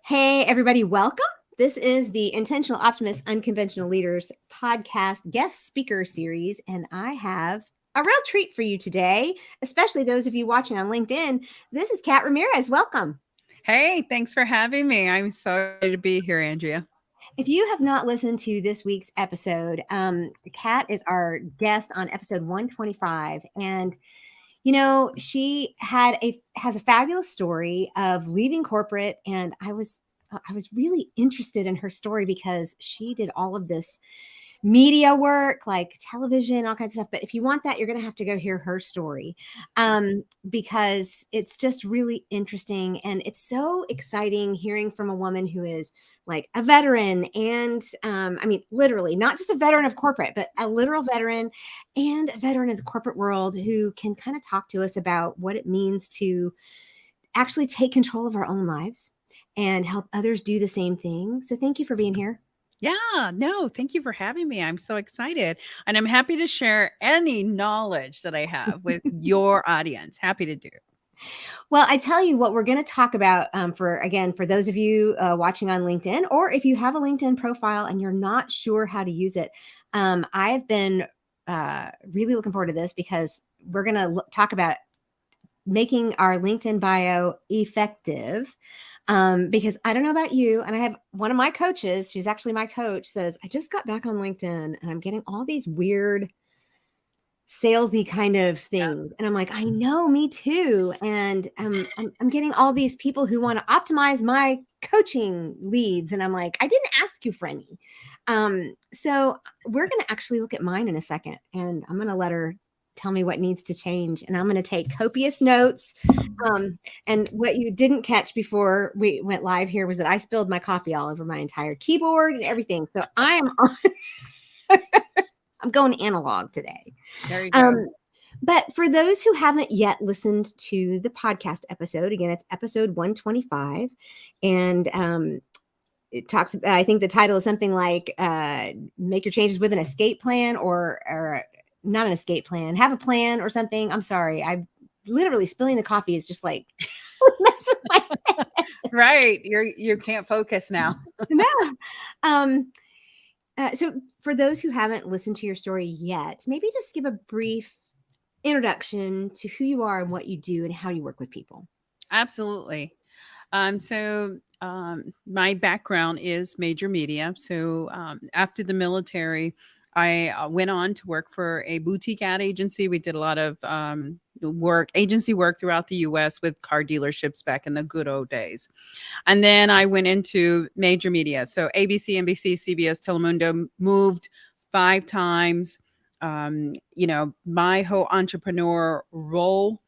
Hey, everybody, welcome. This is the Intentional Optimist Unconventional Leaders podcast guest speaker series, and I have a real treat for you today, especially those of you watching on LinkedIn. This is Kat Ramirez. Welcome. Hey, thanks for having me. I'm so excited to be here, Andrea. If you have not listened to this week's episode, Kat is our guest on episode 125, and she has a fabulous story of leaving corporate, and I was really interested in her story because she did all of this media work, like television, all kinds of stuff. But if you want that, you're going to have to go hear her story, because it's just really interesting. And it's so exciting hearing from a woman who is like a veteran and, literally not just a veteran of corporate, but a literal veteran and a veteran of the corporate world who can kind of talk to us about what it means to actually take control of our own lives and help others do the same thing. So thank you for being here. Yeah, no, thank you for having me. I'm so excited. And I'm happy to share any knowledge that I have with your audience. Happy to do. Well, I tell you what, we're going to talk about for those of you watching on LinkedIn, or if you have a LinkedIn profile and you're not sure how to use it, I've been really looking forward to this because we're going to talk about making our LinkedIn bio effective. Because I don't know about you, and I have one of my coaches, she's actually my coach, says, I just got back on LinkedIn and I'm getting all these weird salesy kind of things. And I'm like, I know, me too. And I'm getting all these people who want to optimize my coaching leads. And I'm like, I didn't ask you for any. So we're going to actually look at mine in a second, and I'm going to let her tell me what needs to change. And I'm going to take copious notes. And what you didn't catch before we went live here was that I spilled my coffee all over my entire keyboard and everything. So I am on I'm going analog today. There you go. But for those who haven't yet listened to the podcast episode, again, it's episode 125. And it talks about, I think the title is something like make your changes with an escape plan, or not an escape plan, have a plan or something. I'm sorry. I literally spilling the coffee is just like mess with my head. Right. You can't focus now. No. So for those who haven't listened to your story yet, maybe just give a brief introduction to who you are and what you do and how you work with people. Absolutely. My background is major media. So after the military, I went on to work for a boutique ad agency. We did a lot of agency work throughout the US with car dealerships back in the good old days. And then I went into major media. So ABC, NBC, CBS, Telemundo, moved 5 times. My whole entrepreneur role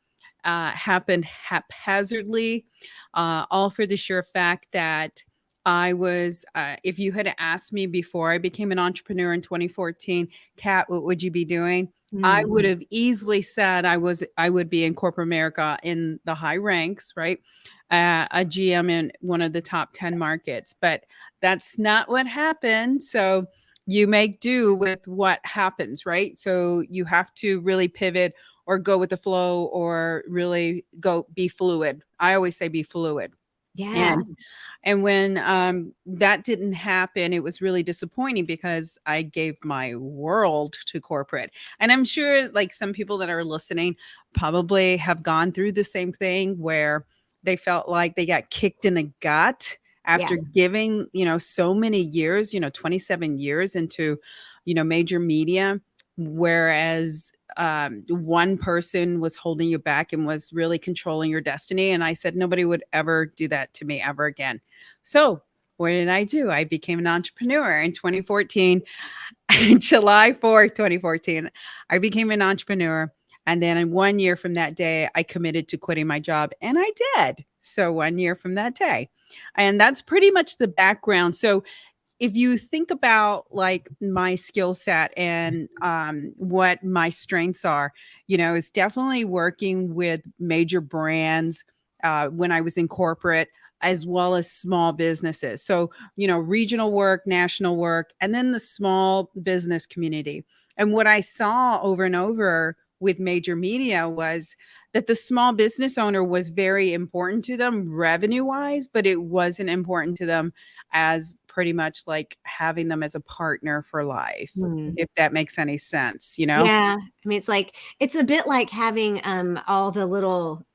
happened haphazardly, all for the sure fact that I was, if you had asked me before I became an entrepreneur in 2014, Kat, what would you be doing? I would have easily said I would be in corporate America in the high ranks, right? A GM in one of the top 10 markets, but that's not what happened. So you make do with what happens, right? So you have to really pivot or go with the flow, or really be fluid. I always say be fluid. Yeah. And when that didn't happen, it was really disappointing because I gave my world to corporate. And I'm sure like some people that are listening probably have gone through the same thing where they felt like they got kicked in the gut after giving, so many years, 27 years into, major media, whereas one person was holding you back and was really controlling your destiny. And I said, nobody would ever do that to me ever again. So what did I do? I became an entrepreneur in 2014, July 4th, 2014. I became an entrepreneur. And then in 1 year from that day, I committed to quitting my job, and I did. So 1 year from that day. And that's pretty much the background. So if you think about like my skill set and what my strengths are, it's definitely working with major brands when I was in corporate, as well as small businesses. So, regional work, national work, and then the small business community. And what I saw over and over with major media was that the small business owner was very important to them revenue wise, but it wasn't important to them as pretty much like having them as a partner for life, if that makes any sense, you know? Yeah. I mean, it's a bit like having all the little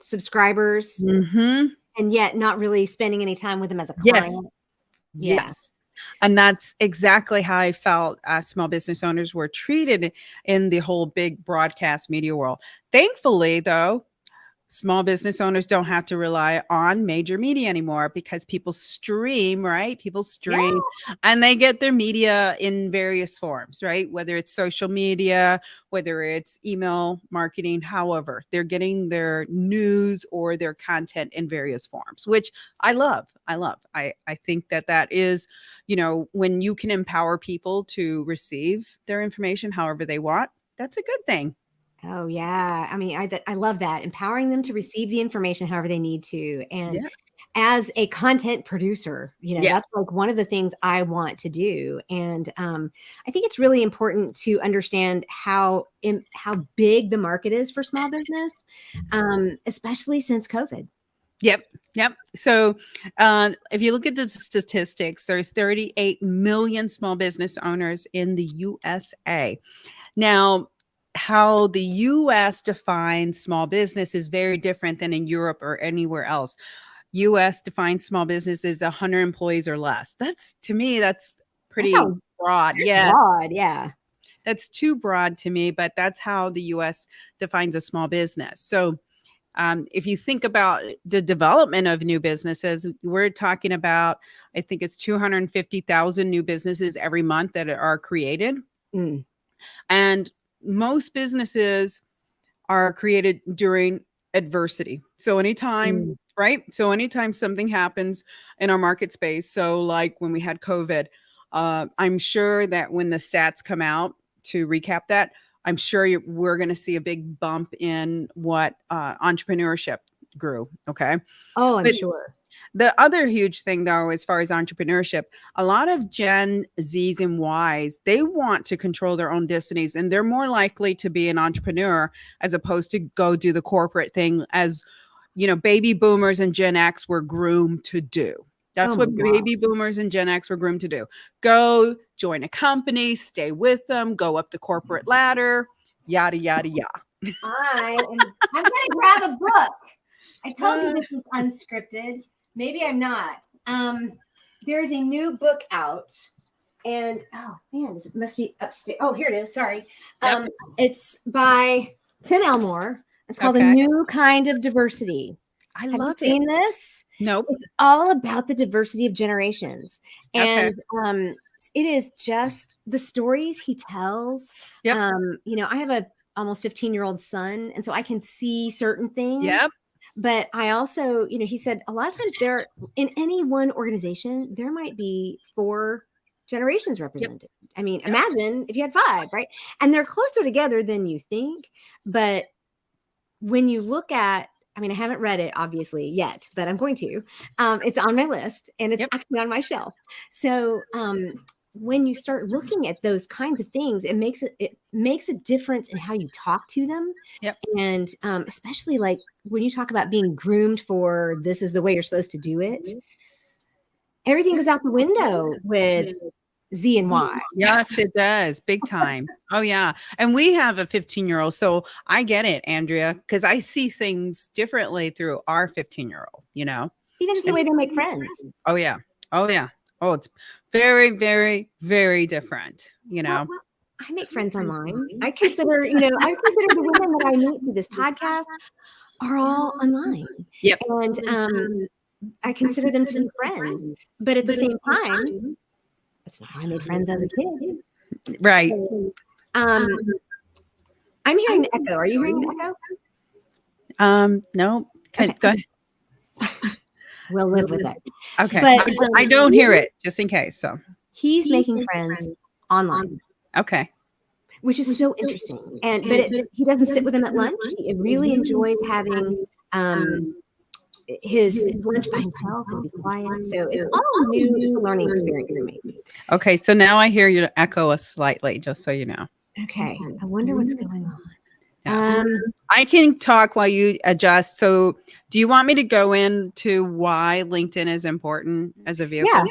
subscribers Mm-hmm. and yet not really spending any time with them as a Yes. client. Yeah. Yes. And that's exactly how I felt as small business owners were treated in the whole big broadcast media world. Thankfully, though, small business owners don't have to rely on major media anymore because people stream, right? People Yeah. stream and they get their media in various forms, right? Whether it's social media, whether it's email marketing, however, they're getting their news or their content in various forms, which I love. I think that that is, you know, when you can empower people to receive their information however they want, that's a good thing. Oh yeah. I mean, I love that. Empowering them to receive the information however they need to. And Yeah. as a content producer, Yes. that's like one of the things I want to do. And I think it's really important to understand how big the market is for small business, especially since COVID. Yep. So if you look at the statistics, there's 38 million small business owners in the USA. Now, how the US defines small business is very different than in Europe or anywhere else. US defines small business as 100 employees or less. That's, to me, that's pretty broad. Yes. Broad, yeah. That's too broad to me, but that's how the US defines a small business. So if you think about the development of new businesses, we're talking about, I think it's 250,000 new businesses every month that are created. Mm. And most businesses are created during adversity. So anytime, right? So anytime something happens in our market space, so like when we had COVID, I'm sure that when the stats come out, to recap that, I'm sure we're going to see a big bump in what entrepreneurship grew. Okay. Oh, I'm But sure. the other huge thing, though, as far as entrepreneurship, a lot of Gen Zs and Ys, they want to control their own destinies, and they're more likely to be an entrepreneur as opposed to go do the corporate thing, as you know, baby boomers and Gen X were groomed to do. That's what baby boomers and Gen X were groomed to do. Go join a company, stay with them, go up the corporate ladder, yada, yada, yada. I'm going to grab a book. I told you this was unscripted. Maybe I'm not. There's a new book out. And, oh, man, this must be upstairs. Oh, here it is. Sorry. It's by Tim Elmore. It's called A New Kind of Diversity. Have you seen this? Nope. It's all about the diversity of generations. And it is just the stories he tells. You know, I have a almost 15-year-old son, and so I can see certain things. But I also, you know, he said a lot of times there in any one organization, there might be 4 generations represented. I mean, imagine if you had 5, right? And they're closer together than you think. But when you look at, I mean, I haven't read it obviously yet, but I'm going to. It's on my list and it's actually on my shelf. So when you start looking at those kinds of things, it makes a difference in how you talk to them. And especially like when you talk about being groomed for this is the way you're supposed to do it, everything goes out the window with Z and Y. Yes, it does. Big time. Oh, yeah. And we have a 15-year-old. So I get it, Andrea, because I see things differently through our 15-year-old, you know, even just the way they make friends. Oh, yeah. Oh, yeah. Oh, it's very, very, very different, you know. Well, I make friends online. I consider the women that I meet through this podcast are all online. And I consider them to be friends. But at the same time, that's not how I made friends as a kid. Right. So, I'm hearing the echo. Are you hearing the echo? No. Okay. Go ahead. We'll live with it. Okay. But I don't hear it, just in case. So he's making friends online. Okay. Which is so interesting. But he doesn't sit with them at lunch. He really enjoys having his lunch by himself and be quiet. So it's all new. It's a learning experience for me. Okay. So now I hear you echo us slightly, just so you know. Okay. I wonder what's going on. Yeah. Um, I can talk while you adjust. So, do you want me to go into why LinkedIn is important as a yeah, vehicle?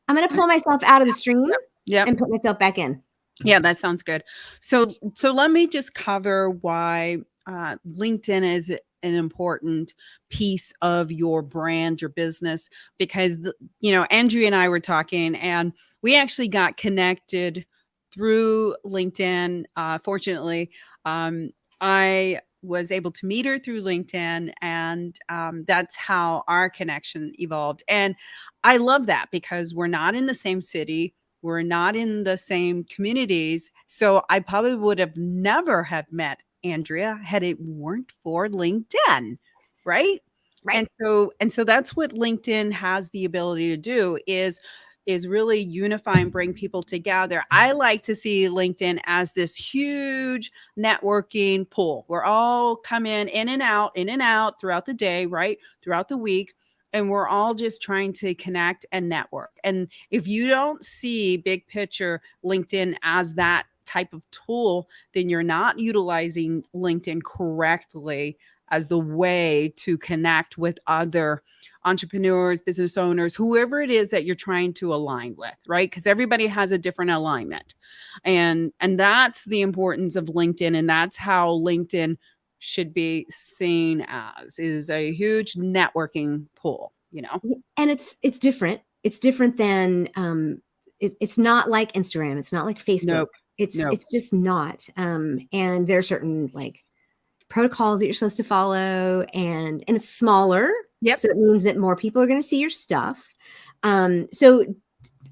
I'm going to pull myself out of the stream Yep. and put myself back in. Yeah, that sounds good. So let me just cover why LinkedIn is an important piece of your brand, your business, because Andrea and I were talking, and we actually got connected through LinkedIn. Fortunately, I was able to meet her through LinkedIn, and that's how our connection evolved. And I love that because we're not in the same city, we're not in the same communities. So I probably would have never have met Andrea had it weren't for LinkedIn, right? Right. And so that's what LinkedIn has the ability to do is really unify and bring people together. I like to see LinkedIn as this huge networking pool. We're all come in and out throughout the day, right? Throughout the week, and we're all just trying to connect and network. And if you don't see big picture LinkedIn as that type of tool, then you're not utilizing LinkedIn correctly as the way to connect with other entrepreneurs, business owners, whoever it is that you're trying to align with, right? Because everybody has a different alignment. And that's the importance of LinkedIn, and that's how LinkedIn should be seen as is a huge networking pool, And it's different. It's different than it's not like Instagram. It's not like Facebook. Nope. Nope. It's just not. And there are certain like protocols that you're supposed to follow, and it's smaller, Yep. so it means that more people are going to see your stuff. So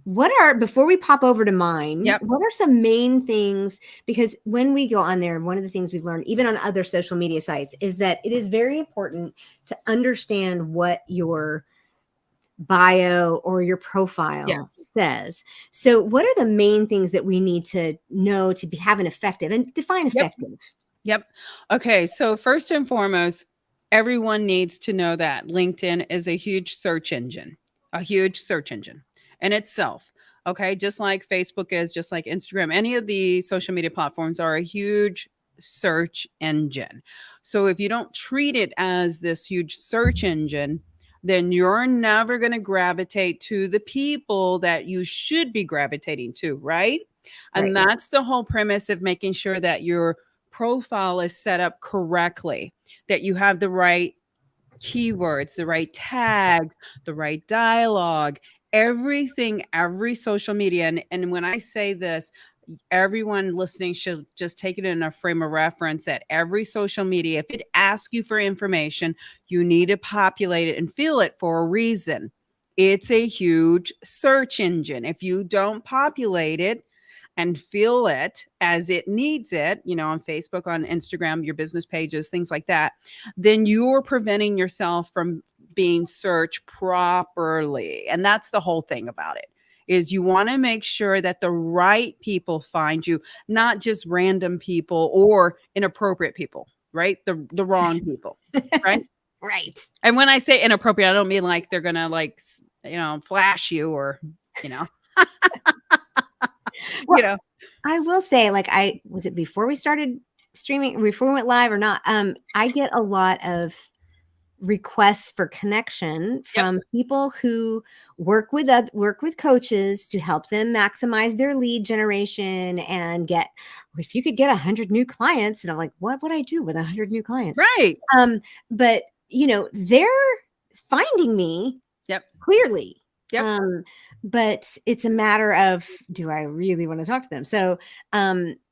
what are, before we pop over to mine, Yep. what are some main things? Because when we go on there, one of the things we've learned, even on other social media sites, is that it is very important to understand what your bio or your profile Yes. says. So what are the main things that we need to know to have an effective, and define Yep. effective? Yep. Okay. So, first and foremost, everyone needs to know that LinkedIn is a huge search engine, in itself. Okay. Just like Facebook is, just like Instagram, any of the social media platforms are a huge search engine. So, if you don't treat it as this huge search engine, then you're never going to gravitate to the people that you should be gravitating to, right? Right. And that's the whole premise of making sure that you're profile is set up correctly, that you have the right keywords, the right tags, the right dialogue, everything, every social media. And when I say this, everyone listening should just take it in a frame of reference that every social media, if it asks you for information, you need to populate it and fill it for a reason. It's a huge search engine. If you don't populate it, and feel it as it needs it, on Facebook, on Instagram, your business pages, things like that, then you're preventing yourself from being searched properly. And that's the whole thing about it is you want to make sure that the right people find you, not just random people or inappropriate people, right? The wrong people, right? Right. And when I say inappropriate, I don't mean like they're going to flash you or, you know, Well, you know, I will say, like, was it before we started streaming, before we went live or not? I get a lot of requests for connection yep, from people who work with coaches to help them maximize their lead generation and get, if you could get 100 new clients. And I'm like, what would I do with 100 new clients? right. But they're finding me Yep. clearly. Yep. But it's a matter of, do I really want to talk to them? So do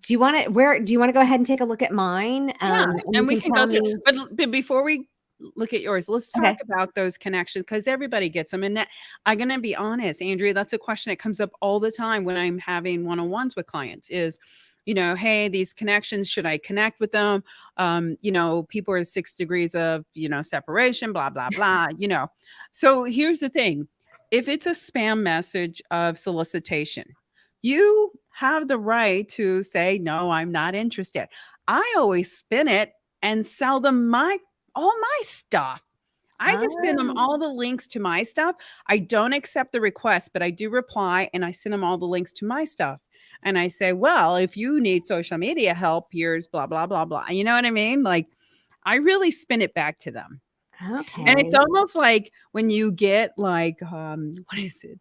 you want to go ahead and take a look at mine? Yeah, And you and we can can tell go through, me. but before we look at yours, let's talk Okay. about those connections because everybody gets them. And that, I'm going to be honest, Andrea, that's a question that comes up all the time when I'm having one-on-ones with clients is, hey, these connections, should I connect with them? People are 6 degrees of, separation, blah, blah, blah, So here's the thing. If it's a spam message of solicitation, you have the right to say, no, I'm not interested. I always spin it and sell them all my stuff. I just send them Oh, all the links to my stuff. I don't accept the request, but I do reply and I send them all the links to my stuff. and I say, well, if you need social media help, here's blah, blah, blah, blah. You know what I mean? Like, I really spin it back to them. And it's Okay. almost like when you get like, what is it?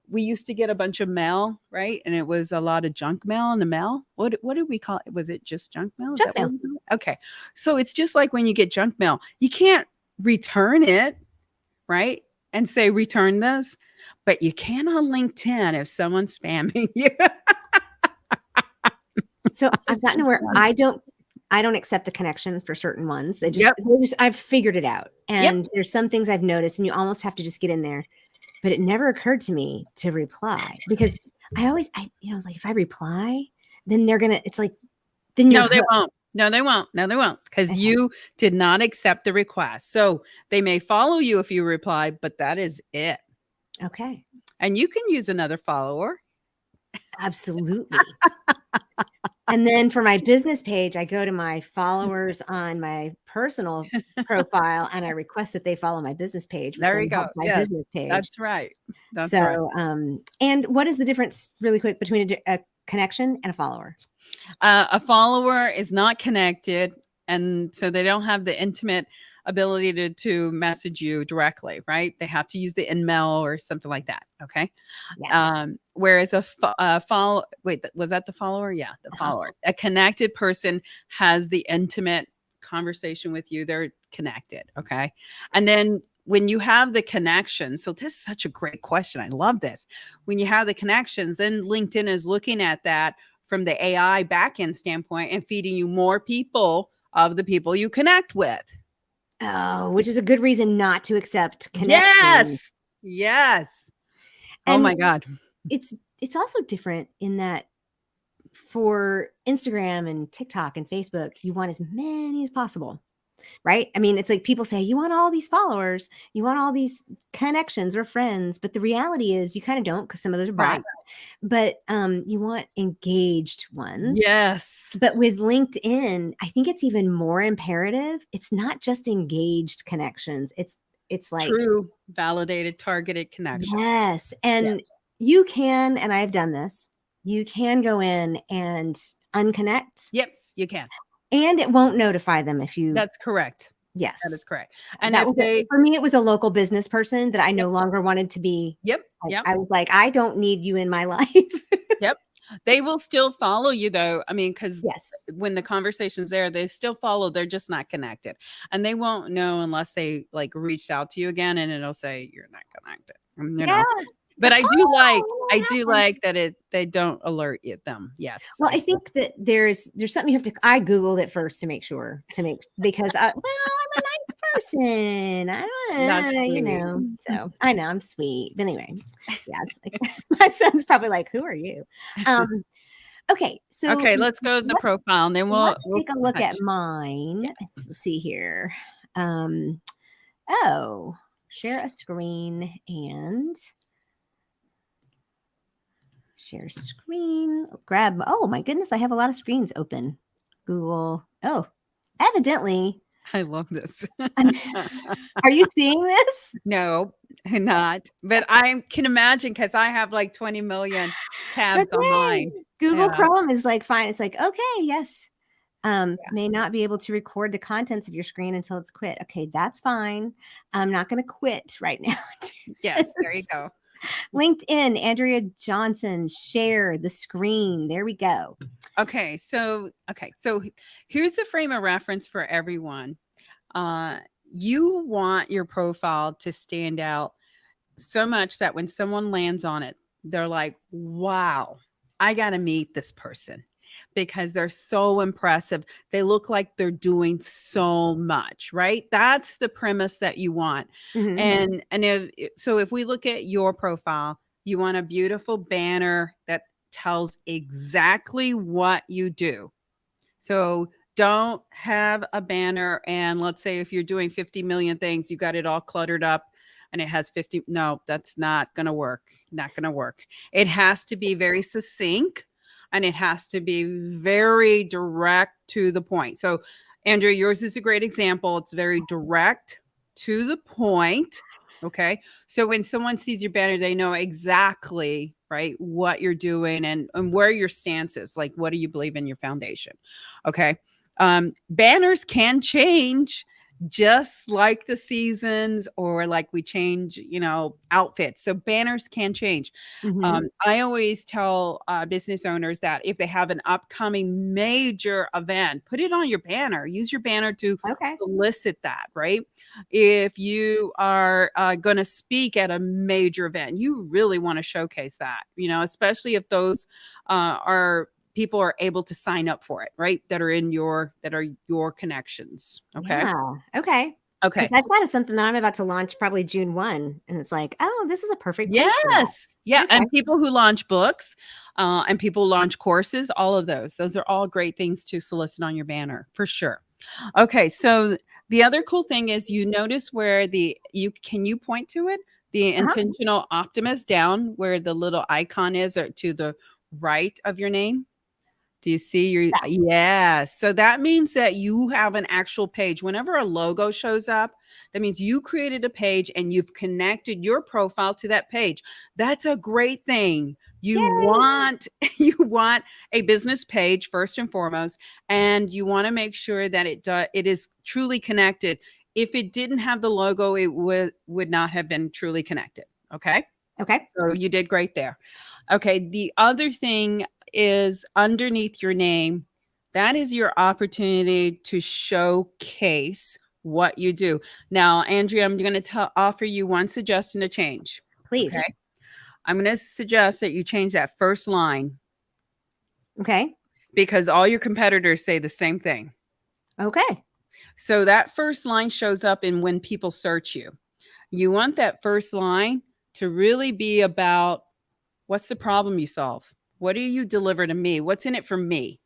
We used to get a bunch of mail, right? And it was a lot of junk mail in the mail. What did we call it? Was it just junk mail? Is Junk that what mail. we call it? Okay. So it's just like when you get junk mail, you can't return it, right? And say return this, but you can on LinkedIn if someone's spamming you. So I've gotten to where I don't accept the connection for certain ones. Yep. I've figured it out. Yep. And there's some things I've noticed, and you almost have to just get in there. But it never occurred to me to reply, because I was like, if I reply, then they're gonna. It's like, then you're No, they hooked. won't. No, they won't. No, they won't. Because Okay. you did not accept the request. So they may follow you if you reply, but that is it. Okay. And you can use another follower. Absolutely. And then for my business page, I go to my followers on my personal profile and I request that they follow my business page, which There then you go. helps my Yes, business page. that's right. That's right. So, and what is the difference, really quick, between a connection and a follower? A follower is not connected, and so they don't have the intimate ability to message you directly, right? They have to use the InMail or something like that. Okay. Yes. Whereas a follow, wait, was that the follower? Yeah, the follower. A connected person has the intimate conversation with you. They're connected. Okay. And then when you have the connections, so this is such a great question. I love this. When you have the connections, then LinkedIn is looking at that from the AI backend standpoint and feeding you more people of the people you connect with. Oh, which is a good reason not to accept connections. Yes. Yes. Oh my God. It's also different in that for Instagram and TikTok and Facebook, you want as many as possible, right? I mean, it's like people say, you want all these followers, you want all these connections or friends, but the reality is you kind of don't, because some of those are bought. Right. But you want engaged ones. Yes. But with LinkedIn, I think it's even more imperative. It's not just engaged connections. It's like true, validated, targeted connection. yes. And you can, and I've done this, you can go in and unconnect. Yep, you can. And it won't notify them if you. That's correct. Yes. That is correct. And that if they, for me, it was a local business person that I no longer wanted to be. Yep. I was like, I don't need you in my life. Yep. They will still follow you though. I mean, because yes, when the conversation's there, they still follow. They're just not connected. And they won't know unless they like reached out to you again and it'll say you're not connected. You know. But I do like that they don't alert you them. Yes. Well, I think that there's something you have to. I Googled it first to make sure because I'm a nice person. I don't know, you know. So I know I'm sweet, but anyway, yeah. It's like my son's probably like, "Who are you?" Okay, so let's go to the profile, and then we'll take a look at mine. Let's see here. Share a screen and. Share screen, grab. Oh my goodness, I have a lot of screens open. Google. Oh, evidently. I love this. Are you seeing this? No, I'm not. But I can imagine because I have like 20 million tabs on mine. Google Chrome is like fine. It's like, okay, yes. May not be able to record the contents of your screen until it's quit. Okay, that's fine. I'm not going to quit right now. Yes, there you go. LinkedIn, Andrea Johnson, share the screen. There we go. Okay, so here's the frame of reference for everyone. You want your profile to stand out so much that when someone lands on it, they're like, wow, I got to meet this person because they're so impressive. They look like they're doing so much, right? That's the premise that you want. Mm-hmm. And if we look at your profile, you want a beautiful banner that tells exactly what you do. So don't have a banner and let's say if you're doing 50 million things, you got it all cluttered up and it has 50. No, that's not going to work. Not going to work. It has to be very succinct. And it has to be very direct to the point. So, Andrea, yours is a great example. It's very direct to the point. Okay. So when someone sees your banner, they know exactly right? What you're doing and where your stance is. Like, what do you believe in your foundation? Okay. Banners can change just like the seasons or like we change, outfits. So banners can change. Mm-hmm. I always tell business owners that if they have an upcoming major event, put it on your banner. Use your banner to Okay. solicit that, right? If you are going to speak at a major event, you really want to showcase that, especially if those are people are able to sign up for it, right? That are your connections. Okay. Yeah. Okay. Because Okay. I thought of something that I'm about to launch probably June 1. And it's like, oh, this is a perfect place for Yes. Yeah. that. Okay. And people who launch books and people launch courses, all of those are all great things to solicit on your banner for sure. Okay. So the other cool thing is you notice where can you point to it? The Uh-huh. intentional optimist down where the little icon is or to the right of your name. Do you see your Yes. yeah, so that means that you have an actual page. Whenever a logo shows up, that means you created a page and you've connected your profile to that page. That's a great thing. You Yay. want you want a business page first and foremost, and you want to make sure that it is truly connected. If it didn't have the logo, it would not have been truly connected. Okay? Okay. So you did great there. Okay, the other thing is underneath your name, that is your opportunity to showcase what you do. Now, Andrea, I'm going to offer you one suggestion to change. Please. Okay. I'm going to suggest that you change that first line Okay. because all your competitors say the same thing. Okay. So that first line shows up in when people search you. You want that first line to really be about what's the problem you solve? What do you deliver to me? What's in it for me?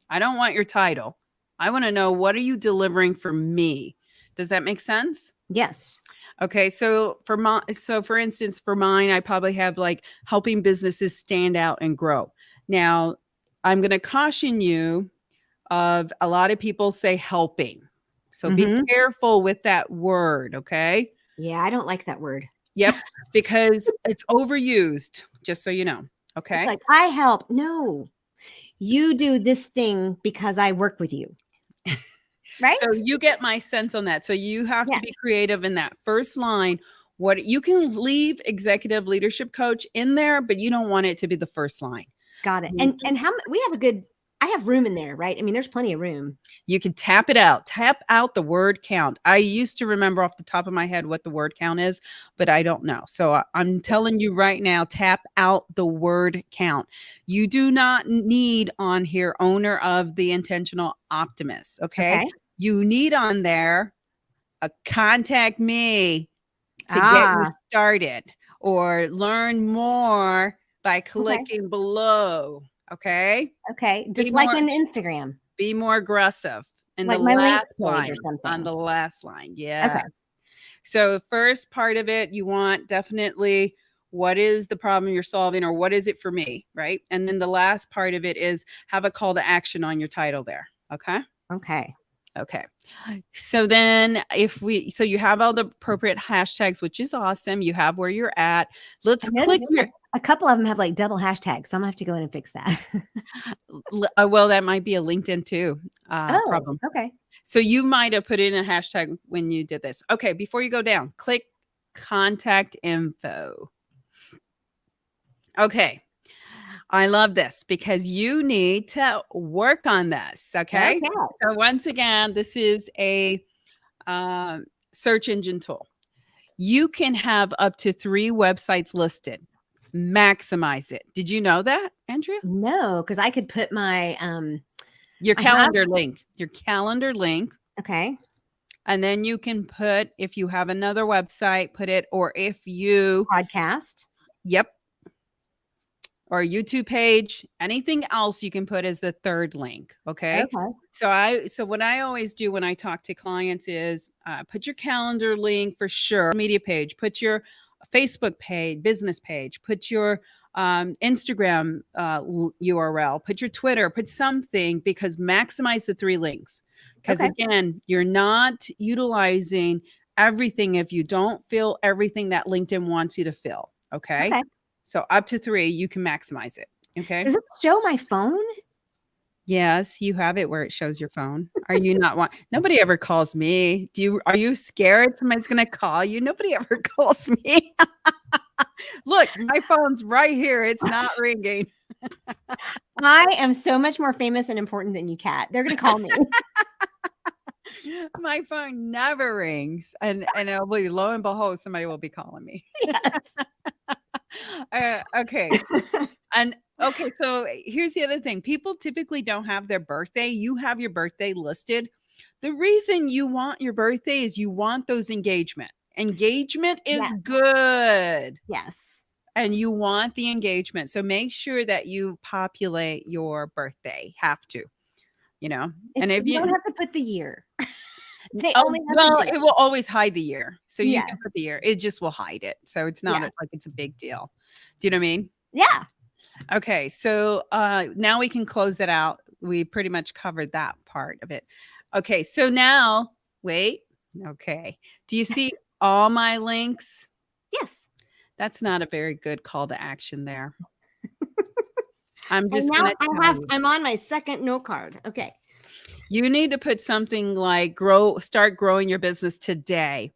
I don't want your title. I want to know what are you delivering for me? Does that make sense? Yes. Okay, so for instance, for mine, I probably have like helping businesses stand out and grow. Now, I'm going to caution you of a lot of people say helping. So be Mm-hmm. careful with that word, okay? Yeah, I don't like that word. Yep, because it's overused, just so you know. It's Okay. like, I help. No, you do this thing because I work with you. Right? So you get my sense on that. So you have to Yeah. be creative in that first line. What you can leave executive leadership coach in there, but you don't want it to be the first line. Got it. You And how we have a good I have room in there, right? I mean, there's plenty of room. you can tap it out. Tap out the word count. I used to remember off the top of my head what the word count is, but I don't know. So I'm telling you right now, tap out the word count. You do not need on here owner of the intentional optimist. Okay. Okay. You need on there a contact me to get you Ah, started or learn more by okay. clicking below. Okay. Okay. Be Just like more in Instagram, be more aggressive in the like my link last page or line, on something. the last line. Okay. Yeah. So first part of it, you want definitely what is the problem you're solving or what is it for me, right? And then the last part of it is have a call to action on your title there. Okay. Okay. Okay. So then so you have all the appropriate hashtags, which is awesome. You have where you're at. Let's I click noticed your a couple of them have like double hashtags, so I'm gonna have to go in and fix that. well, that might be a LinkedIn too Oh, problem. okay. So you might have put in a hashtag when you did this. Okay, before you go down, click contact info. Okay. I love this because you need to work on this. Okay. Okay. So once again, this is a search engine tool. You can have up to 3 websites listed. Maximize it. Did you know that, Andrea? No, because I could put my Your I have calendar link, okay. and then you can put if you have another website, put it, or if you, Podcast. yep, or a YouTube page, anything else you can put as the third link. Okay. Okay. So what I always do when I talk to clients is put your calendar link for sure, media page, put your Facebook page, business page, put your Instagram URL, put your Twitter, put something because maximize the 3 links. Because Okay. again, you're not utilizing everything if you don't fill everything that LinkedIn wants you to fill. Okay. Okay. So up to 3, you can maximize it. Okay. Does it show my phone? Yes, you have it where it shows your phone. Are you not want? Nobody ever calls me. Are you scared somebody's going to call you? Nobody ever calls me. Look, my phone's right here. It's not ringing. I am so much more famous and important than you, Kat. They're going to call me. My phone never rings. And it'll be, lo and behold, somebody will be calling me. Yes. Okay. And okay, so here's the other thing. People typically don't have their birthday. You have your birthday listed. The reason you want your birthday is you want those engagement. Engagement is Yes. good. Yes. And you want the engagement. So make sure that you populate your birthday. Have to, And if you don't have to put the year. They Oh, only have well, the day. it will always hide the year. So you can Yes. put the year. It just will hide it. So it's not Yeah. like it's a big deal. Do you know what I mean? Yeah. Okay. So now we can close that out. We pretty much covered that part of it. Okay. So now, wait. Okay. Do you see all my links? Yes. That's not a very good call to action there. I'm And just now going to I'm on my second note card. Okay. You need to put something like start growing your business today.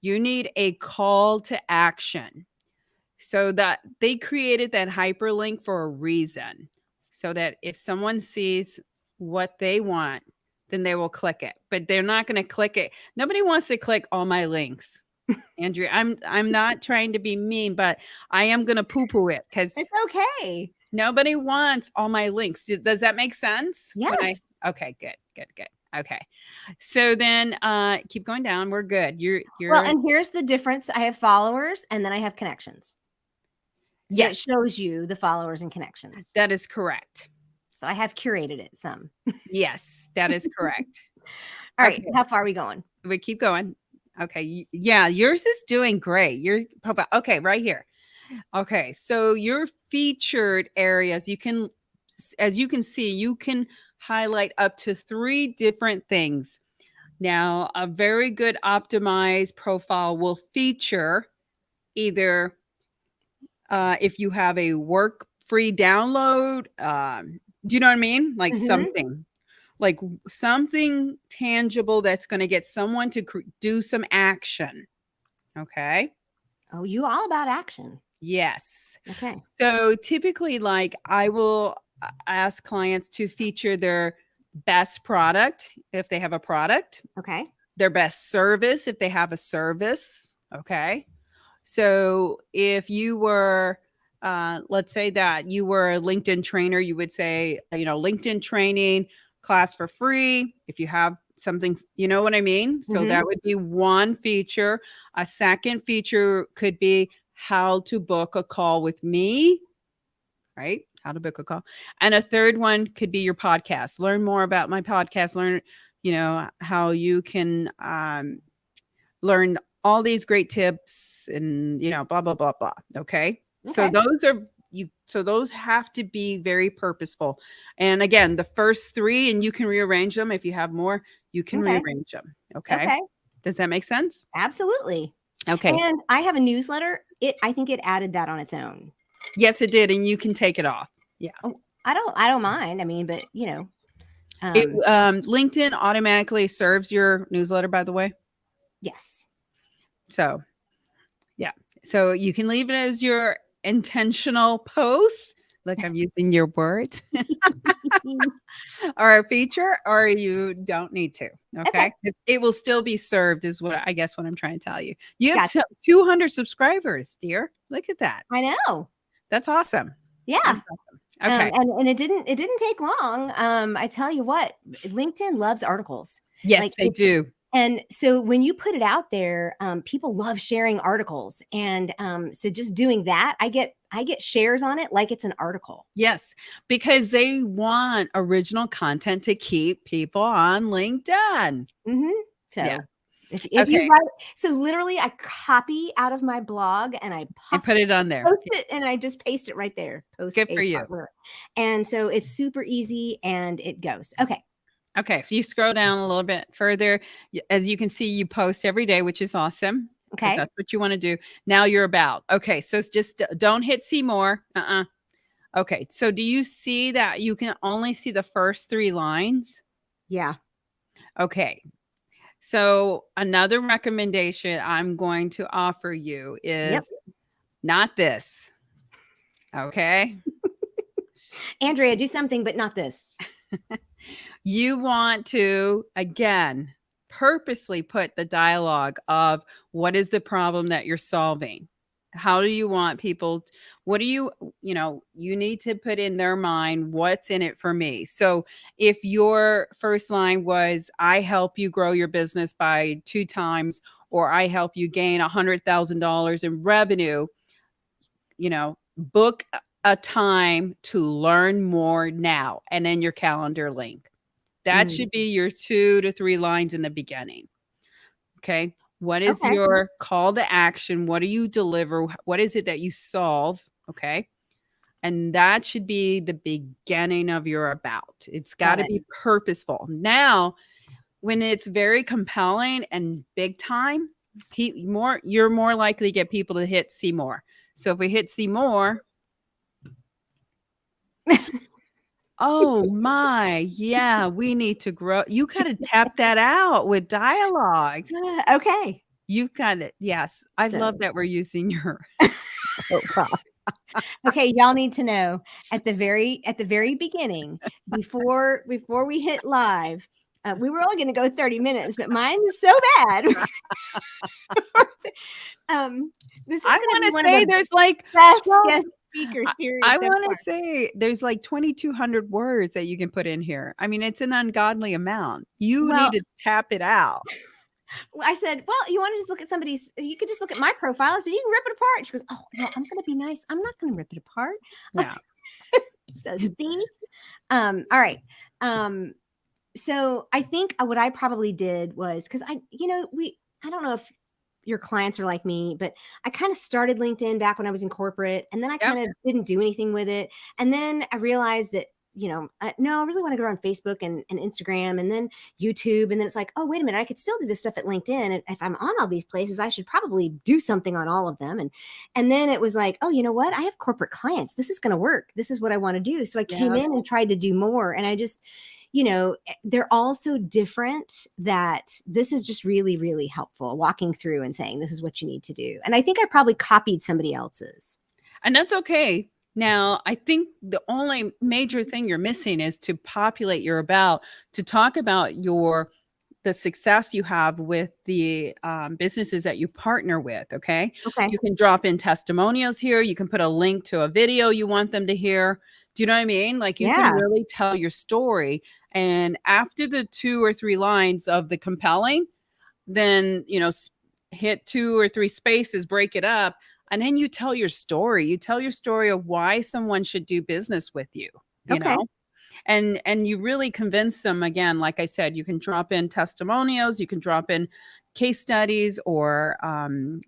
You need a call to action. So that they created that hyperlink for a reason. So that if someone sees what they want, then they will click it. But they're not going to click it. Nobody wants to click all my links. Andrea, I'm not trying to be mean, but I am going to poo-poo it because It's okay. nobody wants all my links. Does that make sense? Yes. Okay, good. Okay. So then keep going down. We're good. You're Well, and here's the difference. I have followers and then I have connections. So yes, it shows you the followers and connections. that is correct. So I have curated it some. Yes, that is correct. All right. Okay. How far are we going? We keep going. Okay. Yeah, yours is doing great. Okay, right here. Okay, so your featured areas, as you can see, you can highlight up to 3 different things. Now, a very good optimized profile will feature either if you have a work free download, do you know what I mean? Like something tangible that's going to get someone to do some action. Okay. Oh, you all about action. Yes. Okay. So typically, like I will ask clients to feature their best product if they have a product. Okay. Their best service if they have a service. Okay. So if you were, let's say that you were a LinkedIn trainer, you would say, LinkedIn training class for free. If you have something, you know what I mean? So that would be one feature. A second feature could be how to book a call with me, right? How to book a call. And a third one could be your podcast. Learn more about my podcast. Learn, how you can learn all these great tips and, blah, blah, blah, blah. Okay. So those have to be very purposeful. And again, the first 3, and you can rearrange them. If you have more, you can rearrange them. Okay. Does that make sense? Absolutely. Okay. And I have a newsletter. I think it added that on its own. Yes, it did. And you can take it off. Yeah. Oh, I don't mind. I mean, but LinkedIn automatically serves your newsletter, by the way. Yes. So, yeah. So you can leave it as your intentional post. Look, I'm using your words. Or a feature, or you don't need to. Okay. It will still be served, is what I'm trying to tell you. You have 200 subscribers, dear. Look at that. I know. That's awesome. Yeah. That's awesome. Okay. And it didn't take long. I tell you what, LinkedIn loves articles. Yes, they do. And so when you put it out there, people love sharing articles. And so just doing that, I get shares on it like it's an article. Yes, because they want original content to keep people on LinkedIn. So yeah. If you write, so literally I copy out of my blog and I put it on there. Post it and I just paste it right there. Good for you. And so it's super easy and it goes. Okay. Okay. If you scroll down a little bit further, as you can see, you post every day, which is awesome. because Okay. that's what you want to do. Now you're about. Okay, so it's just don't hit see more. Okay, so do you see that you can only see the first 3 lines? Yeah. Okay. So another recommendation I'm going to offer you Yep. is not this. Okay? Andrea, do something, but not this. You want to, again, purposely put the dialogue of what is the problem that you're solving? How do you want people, what do you, you need to put in their mind, what's in it for me? So if your first line was, I help you grow your business by 2 times, or I help you gain $100,000 in revenue, book a time to learn more now, and then your calendar link. That Mm. should be your 2 to 3 lines in the beginning. Okay. What is Okay. your call to action? What do you deliver? What is it that you solve? Okay. And that should be the beginning of your about. It's got Got to it. be purposeful. Now, when it's very compelling and big time, you're more likely to get people to hit see more. So if we hit see more, oh my, yeah, we need to grow. You got to tap that out with dialogue. Okay. You've got it. Yes. I love So, that we're using your okay, y'all need to know at the very beginning, before we hit live, we were only going to go 30 minutes, but mine is so bad. This is I going to want be to one of say the there's like best 12 guest speaker I series so want far. to say there's like 2,200 words that you can put in here. I mean, it's an ungodly amount. You Well, need to tap it out. I said, well, you want to just look at you could just look at my profile so you can rip it apart. She goes, oh, no, I'm going to be nice. I'm not going to rip it apart. Yeah. So see, all right. So I think what I probably did was, because I don't know if your clients are like me, but I kind of started LinkedIn back when I was in corporate, and then I Yep. kind of didn't do anything with it. And then I realized that, no, I really want to go on Facebook and Instagram and then YouTube. And then it's like, oh, wait a minute, I could still do this stuff at LinkedIn. And if I'm on all these places, I should probably do something on all of them. And then it was like, oh, you know what? I have corporate clients. This is going to work. This is what I want to do. So I came Yep. in and tried to do more. And I just, they're all so different that this is just really, really helpful, walking through and saying, this is what you need to do. And I think I probably copied somebody else's. And that's okay. Now, I think the only major thing you're missing is to populate your about, to talk about the success you have with the businesses that you partner with. Okay. Okay. You can drop in testimonials here. You can put a link to a video you want them to hear. Do you know what I mean? Like you can Yeah. really tell your story. And after the 2 or 3 lines of the compelling, then, hit 2 or 3 spaces, break it up. And then you tell your story. You tell your story of why someone should do business with you, you Okay. know? And you really convince them. Again, like I said, you can drop in testimonials, you can drop in case studies or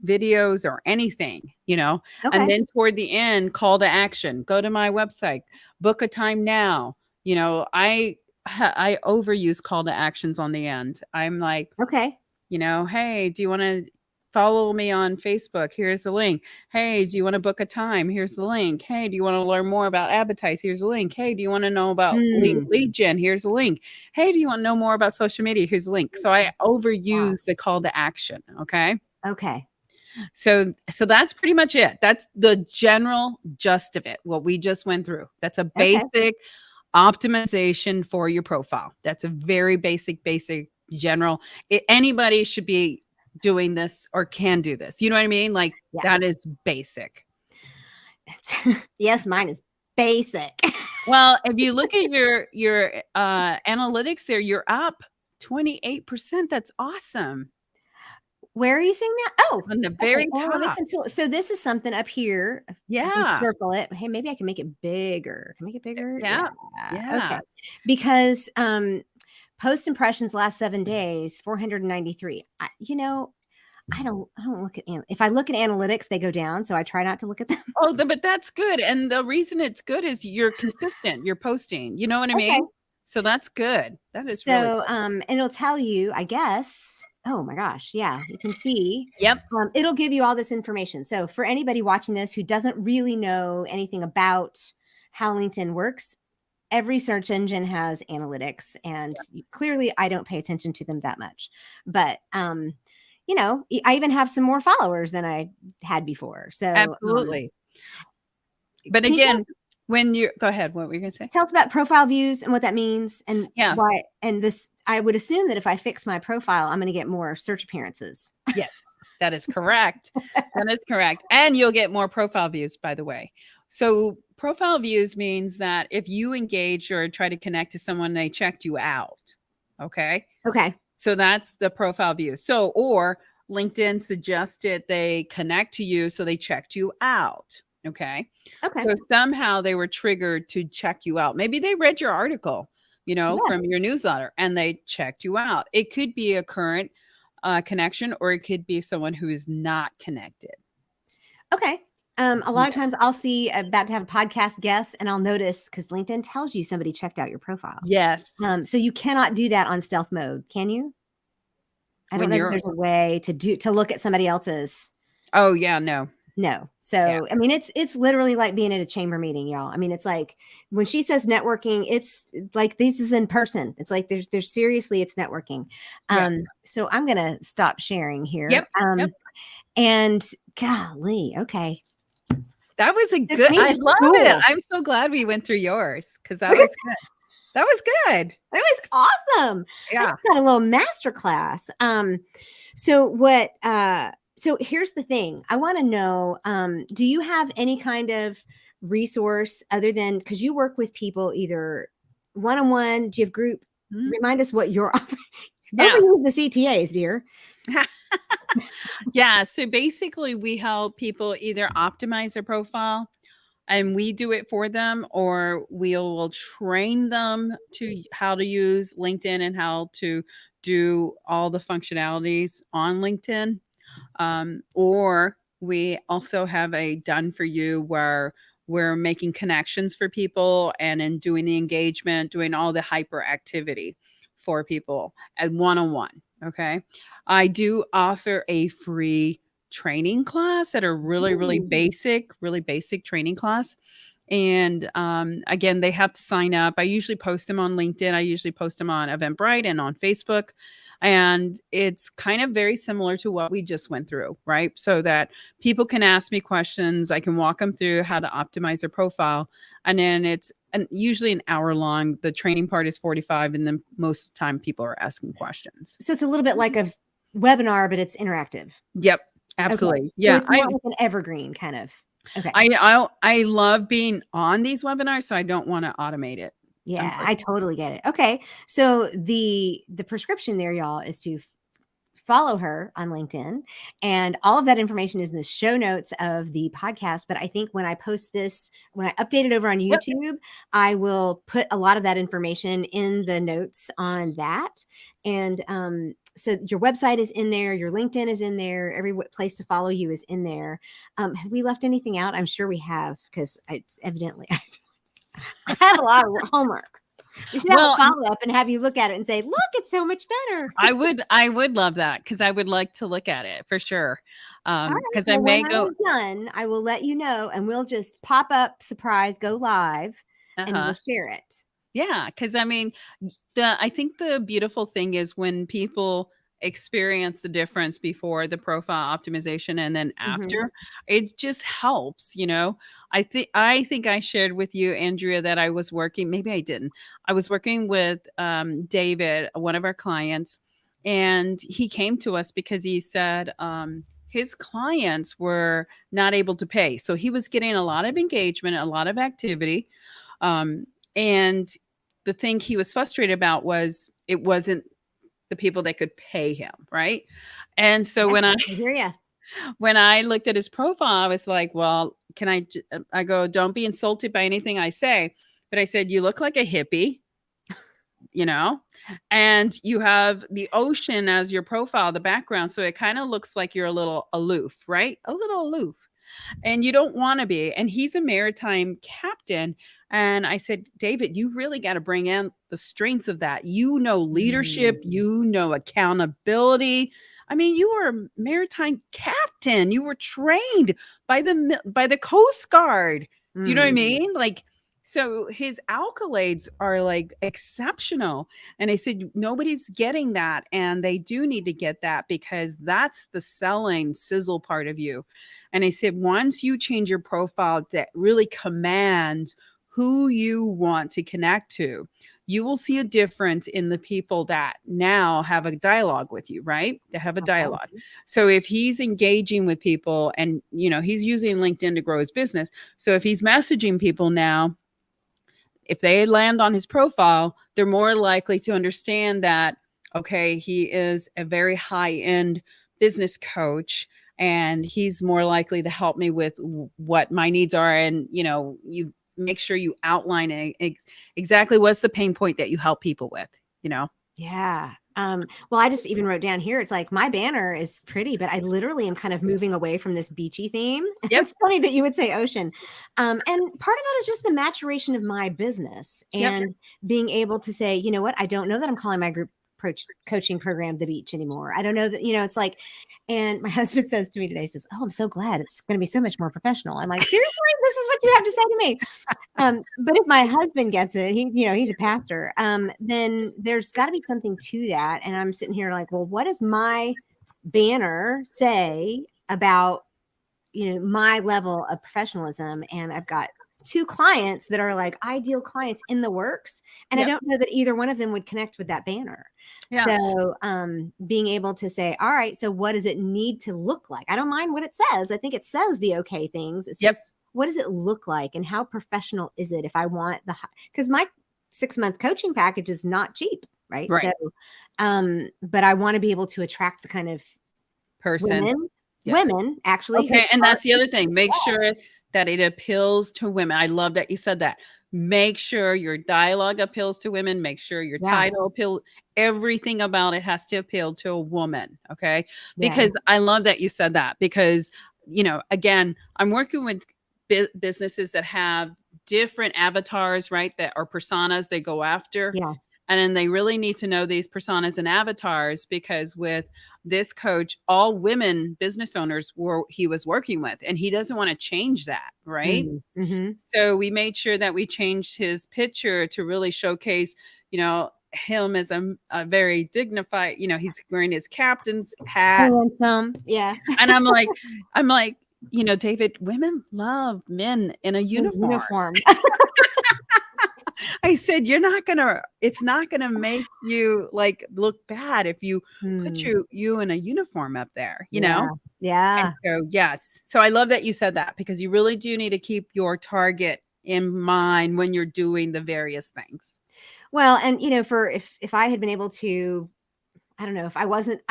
videos or anything, and Okay. then toward the end, call to action, go to my website, book a time now. I overuse call to actions on the end. I'm like, Okay. hey, do you want to follow me on Facebook? Here's the link. Hey, do you want to book a time? Here's the link. Hey, do you want to learn more about advertise? Here's the link. Hey, do you want to know about lead gen? Here's the link. Hey, do you want to know more about social media? Here's the link. So I overuse the call to action. Okay. Okay. So that's pretty much it. That's the general gist of it. What we just went through. That's a basic optimization for your profile. That's a very basic general. Anybody should be doing this or can do this. You know what I mean? Like that is basic. Yes, mine is basic. Well, if you look at your analytics there, you're up 28%. That's awesome. Where are you seeing that? Oh, On the very analytics top. and tools. So this is something up here. I can Yeah. circle it. Hey, maybe I can make it bigger. Can I make it bigger? Yeah. Okay. Because post impressions last 7 days, 493. I don't look at if I look at analytics, they go down. So I try not to look at them. Oh, but that's good. And the reason it's good is you're consistent. You're posting. You know what I mean? So that's good. That is really good. And it'll tell you, I guess, Oh my gosh. Yeah, you can see. Yep. It'll give you all this information. So for anybody watching this who doesn't really know anything about how LinkedIn works, every search engine has analytics, and clearly I don't pay attention to them that much. But I even have some more followers than I had before. So Absolutely. But can you again, when you go ahead, what were you going to say? tell us about profile views and what that means and Yeah. why? And this, I would assume that if I fix my profile, I'm going to get more search appearances. Yes, that is correct. That is correct. And you'll get more profile views, by the way. So profile views means that if you engage or try to connect to someone, they checked you out. Okay. Okay. So that's the profile view. So, or LinkedIn suggested they connect to you, so they checked you out. Okay. Okay. So somehow they were triggered to check you out. Maybe they read your article, from your newsletter, and they checked you out. It could be a current connection, or it could be someone who is not connected. Okay. A lot of times I'll see about to have a podcast guest and I'll notice because LinkedIn tells you somebody checked out your profile. Yes. So you cannot do that on stealth mode, can you? I don't know if there's a way to look at somebody else's. Oh yeah, no. So yeah. I mean, it's literally like being at a chamber meeting, y'all. I mean, it's like when she says networking, it's like this is in person. It's like there's seriously, it's networking. So I'm gonna stop sharing here. Yep. And golly, okay. That was a good. I love it. I'm so glad we went through yours because that was good. That was good. That was awesome. Yeah. I just got a little masterclass. So here's the thing. I want to know, do you have any kind of resource other than, because you work with people either one-on-one, do you have group? Mm-hmm. Remind us what you're offering. Yeah. The CTAs, dear. Yeah. So basically we help people either optimize their profile and we do it for them, or we'll train them to how to use LinkedIn and how to do all the functionalities on LinkedIn. Or we also have a done for you where we're making connections for people and in doing the engagement, doing all the hyperactivity for people at one-on-one. Okay. I do offer a free training class at a really basic training class. And again, they have to sign up. I usually post them on LinkedIn. I usually post them on Eventbrite and on Facebook. And it's kind of very similar to what we just went through, right? So that people can ask me questions. I can walk them through how to optimize their profile. And then it's usually an hour long. The training part is 45. And then most of the time people are asking questions. So it's a little bit like a webinar, but it's interactive. Yep, absolutely. Okay. So yeah. it's not like an evergreen kind of. Okay. I love being on these webinars, so I don't want to automate it. Yeah, I totally get it. Okay. So the prescription there, y'all, is to follow her on LinkedIn, and all of that information is in the show notes of the podcast. But I think when I post this, when I update it over on YouTube, I will put a lot of that information in the notes on that. And so your website is in there, your LinkedIn is in there, every place to follow you is in there. Have we left anything out? I'm sure we have, because it's evidently I have a lot of homework. We should have a follow up and have you look at it and say, look, it's so much better. I would love that, because I would like to look at it for sure. Because I may go done. I will let you know, and we'll just pop up, surprise, go live, and we'll share it. Yeah, because I mean, I think the beautiful thing is when people experience the difference before the profile optimization and then after, it just helps, I think I shared with you, Andrea, that I was working, maybe I didn't. I was working with David, one of our clients, and he came to us because he said his clients were not able to pay. So he was getting a lot of engagement, a lot of activity. And the thing he was frustrated about was it wasn't the people that could pay him, right? And so when I looked at his profile, I was like, well, I go, don't be insulted by anything I say. But I said, you look like a hippie, and you have the ocean as your profile, the background. So it kind of looks like you're a little aloof, right? A little aloof. And you don't want to be. And he's a maritime captain. And I said, David, you really got to bring in the strengths of that. Leadership, accountability. I mean, you were a maritime captain. You were trained by the Coast Guard. Do you know what I mean? Like, so his accolades are like exceptional. And I said, nobody's getting that. And they do need to get that, because that's the selling sizzle part of you. And I said, once you change your profile that really commands who you want to connect to, you will see a difference in the people that now have a dialogue with you, right? That have a dialogue. So if he's engaging with people and, he's using LinkedIn to grow his business. So if he's messaging people now, if they land on his profile, they're more likely to understand that, okay, he is a very high-end business coach, and he's more likely to help me with what my needs are. And, you make sure you outline exactly what's the pain point that you help people with, Yeah. Well, I just even wrote down here, it's like my banner is pretty, but I literally am kind of moving away from this beachy theme. Yep. It's funny that you would say ocean. And part of that is just the maturation of my business and being able to say, you know what, I don't know that I'm calling my group coaching program the beach anymore. I don't know that, it's like, and my husband says to me today, says, oh, I'm so glad it's going to be so much more professional. I'm like, seriously, this is what you have to say to me. But if my husband gets it, he's a pastor, then there's got to be something to that. And I'm sitting here like, well, what does my banner say about, my level of professionalism? And I've got 2 clients that are like ideal clients in the works. And I don't know that either one of them would connect with that banner. Yeah. So being able to say, all right, so what does it need to look like? I don't mind what it says. I think it says the okay things. It's just, what does it look like? And how professional is it if I want because my 6-month coaching package is not cheap, right? So, but I want to be able to attract the kind of person. Women actually. Okay. And that's the other thing. Make sure that it appeals to women. I love that you said that. Make sure your dialogue appeals to women. Make sure your title appeals. Everything about it has to appeal to a woman. Okay. Because I love that you said that, because, again, I'm working with businesses that have different avatars, right? That are personas they go after. Yeah. And then they really need to know these personas and avatars, because with this coach, all women business owners he was working with, and he doesn't want to change that. Right. Mm-hmm. So we made sure that we changed his picture to really showcase, him as a very dignified, he's wearing his captain's hat. Yeah. And I'm like, David, women love men in a uniform. I said, it's not gonna make you like look bad if you put you in a uniform up there, know? Yeah. And so, yes. So I love that you said that, because you really do need to keep your target in mind when you're doing the various things. Well, and if I had been able to, I don't know, if I wasn't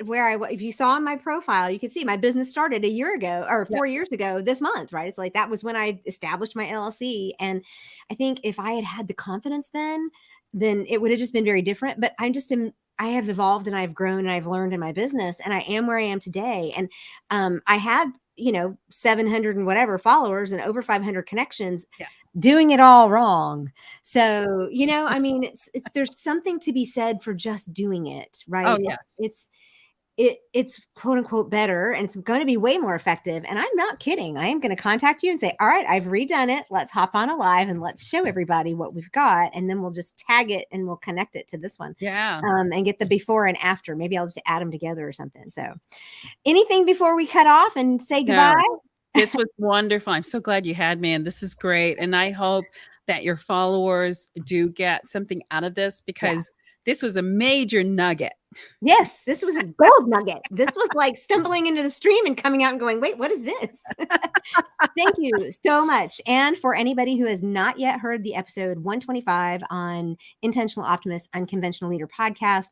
where if you saw in my profile, you could see my business started a year ago or 4 years ago this month, right? It's like, that was when I established my LLC. And I think if I had the confidence then it would have just been very different. But I have evolved and I've grown and I've learned in my business, and I am where I am today. And I have, 700 and whatever followers and over 500 connections. Yeah. Doing it all wrong. So, I mean, there's something to be said for just doing it, right? Oh, yes. It's quote unquote better, and it's going to be way more effective. And I'm not kidding. I am going to contact you and say, all right, I've redone it. Let's hop on a live and let's show everybody what we've got. And then we'll just tag it and we'll connect it to this one. Yeah. And get the before and after. Maybe I'll just add them together or something. So anything before we cut off and say goodbye? No. This was wonderful. I'm so glad you had me, and this is great. And I hope that your followers do get something out of this, because this was a major nugget. Yes, this was a gold nugget. This was like stumbling into the stream and coming out and going, wait, what is this? Thank you so much. And for anybody who has not yet heard the episode 125 on Intentional Optimist, Unconventional Leader podcast,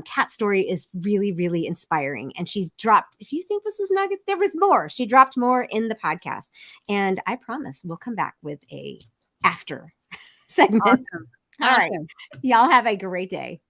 Kat's story is really, really inspiring. And she's dropped, if you think this was nuggets, there was more. She dropped more in the podcast. And I promise we'll come back with a after segment. Awesome. All right. Y'all have a great day.